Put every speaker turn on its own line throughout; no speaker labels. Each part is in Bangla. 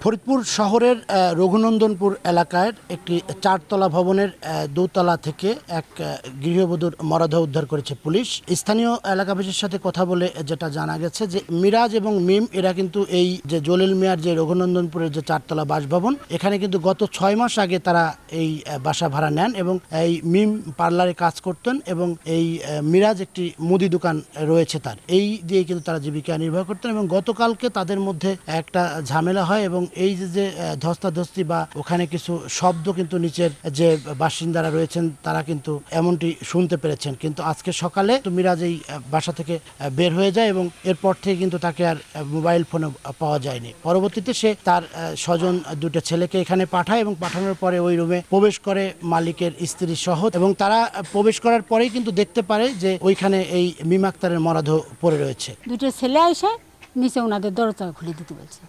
ফরিদপুর শহরের রঘুনন্দনপুর এলাকার একটি চারতলা ভবনের দোতলা থেকে এক গৃহবধূর মরদেহ উদ্ধার করেছে পুলিশ। স্থানীয় এলাকাবাসীর সাথে কথা বলে যেটা জানা গেছে যে মিরাজ এবং মিম এরা কিন্তু এই যে জলিল মিয়ার যে রঘুনন্দনপুরের যে চারতলা বাসভবন, এখানে কিন্তু গত 6 মাস আগে তারা এই বাসা ভাড়া নেন এবং এই মিম পার্লারে কাজ করতেন এবং এই মিরাজ একটি মুদি দোকান রয়েছে তার, এই দিয়ে কিন্তু তারা জীবিকা নির্বাহ করতেন এবং গতকালকে তাদের মধ্যে একটা ঝামেলা হয় এবং এই যে ধস্তাধস্তি বা ওখানে কিছু শব্দ কিন্তু নিচের যে বাসিন্দারা রয়েছেন তারা কিন্তু এমনটি শুনতে পেরেছেন। কিন্তু আজকে সকালে মিরাজ এই বাসা থেকে বের হয়ে যায় এবং এরপর থেকে কিন্তু তাকে আর মোবাইল ফোনে পাওয়া যায়নি। পরবর্তীতে সে তার স্বজন দুটো ছেলেকে এখানে পাঠায় এবং পাঠানোর পরে ওই রুমে প্রবেশ করে মালিকের স্ত্রী সহ, এবং তারা প্রবেশ করার পরেই কিন্তু দেখতে পারে যে ওইখানে এই মিম আক্তারের মরদেহ পড়ে রয়েছে।
দুটো ছেলে এসে নিচে ওনাদের দরজা খুলে দিতে বলছে।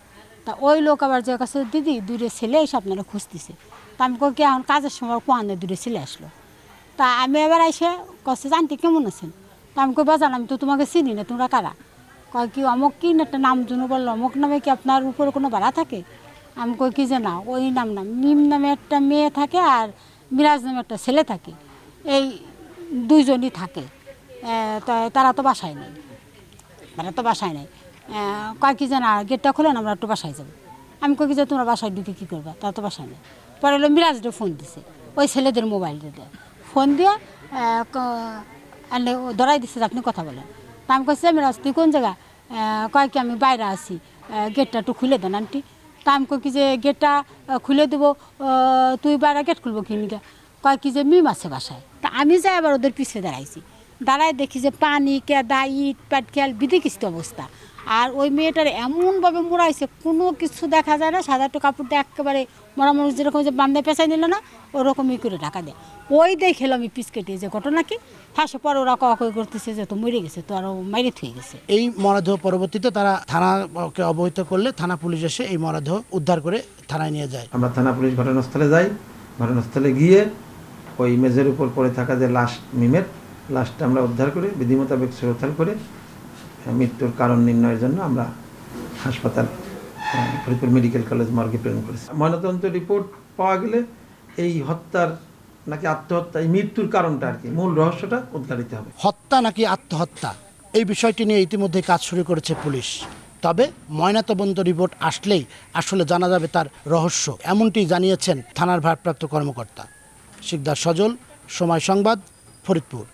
তা ওই লোক আবার যে কাছে দিদি দুটো ছেলে এসে আপনারা খুঁজতেছে। তা আমি কি এখন কাজের সময় কোয়ানে দুটো ছেলে আসলো। তা আমি এবার এসে কষ্ট জানতে কেমন আছেন। তা আমি কই বাজান আমি তো তোমাকে চিনি না, তোমরা কারা? কয় কি অমুক কি একটা নাম জন্য বললো, অমুক নামে কি আপনার উপরে কোনো ভাড়া থাকে? আমি কই কি যে না, ওই নাম না, মিম নামে একটা মেয়ে থাকে আর মিরাজ নামে একটা ছেলে থাকে, এই দুইজনই থাকে। তারা তো বাসায় নেই, কয় কি জানা গেটটা খোলেন আমরা একটু বাসায় যাবো। আমি কই কি যে তোমরা বাসায় ঢুকে কী করবা, তারা তো বাসায় নেই। পরে হলো মিরাজটা ফোন দিছে, ওই ছেলেদের মোবাইল দিয়ে ফোন দিয়ে ধরাই দিচ্ছে যে আপনি কথা বলেন। তা আমি কইছি মিরাজ তুই কোন জায়গা? কয় কি আমি বাইরে আছি, গেটটা একটু খুলে দেন আন্টি। তা আমি কই কি যে গেটটা খুলে দেবো, তুই বাইরে গেট খুলবো কিনিকা? কয় কি যে মিম আছে বাসায়। তা আমি যাই আবার ওদের পিছিয়ে দাঁড়াইছি, দাঁড়ায় দেখি যে পানি কেদা ইট পাট খেয়াল বিধিকিস্ত অবস্থা। আর ওই মেয়েটার এমনভাবে মোড়াইছে কোনো কিছু দেখা যায় না, সাদা একটু কাপড় দিয়ে একেবারে মরামরি যেরকম যে বান্ধে পেঁচাই নিল না ওরকমই করে ঢাকা দেয়। ওই দেখে আমি পিস কেটে যে ঘটনা কি ফাঁসে পরে ওরা কই করতেছে যে তো মরে গেছে, তো আরও মাইরে থুয়ে গেছে।
এই মরদেহ পরবর্তীতে তারা থানাকে অবহিত করলে থানা পুলিশ এসে এই মরদেহ উদ্ধার করে থানায় নিয়ে যায়।
আমরা থানা পুলিশ ঘটনাস্থলে যাই। ঘটনাস্থলে গিয়ে ওই মেঝের উপর পড়ে থাকা যে লাশ, মিমের লাশটা আমরা উদ্ধার করে বিধি মোতাবেক সুরক্ষা করে মৃত্যুর কারণ নির্ণয়ের জন্য আমরা হাসপাতাল ফরিদপুর মেডিকেল কলেজ মর্গে প্রেরণ করেছি। ময়নাতদন্ত রিপোর্ট পাওয়া গেলে এই হত্যার নাকি আত্মহত্যা, এই মৃত্যুর কারণটা আর কি মূল রহস্যটা উদ্ঘাটিত হবে।
হত্যা নাকি আত্মহত্যা এই বিষয়টি নিয়ে ইতিমধ্যে কাজ শুরু করেছে পুলিশ, তবে ময়নাতদন্ত রিপোর্ট আসলেই আসলে জানা যাবে তার রহস্য, এমনটি জানিয়েছেন থানার ভারপ্রাপ্ত কর্মকর্তা। শিকদার সজল, সময় সংবাদ, ফরিদপুর।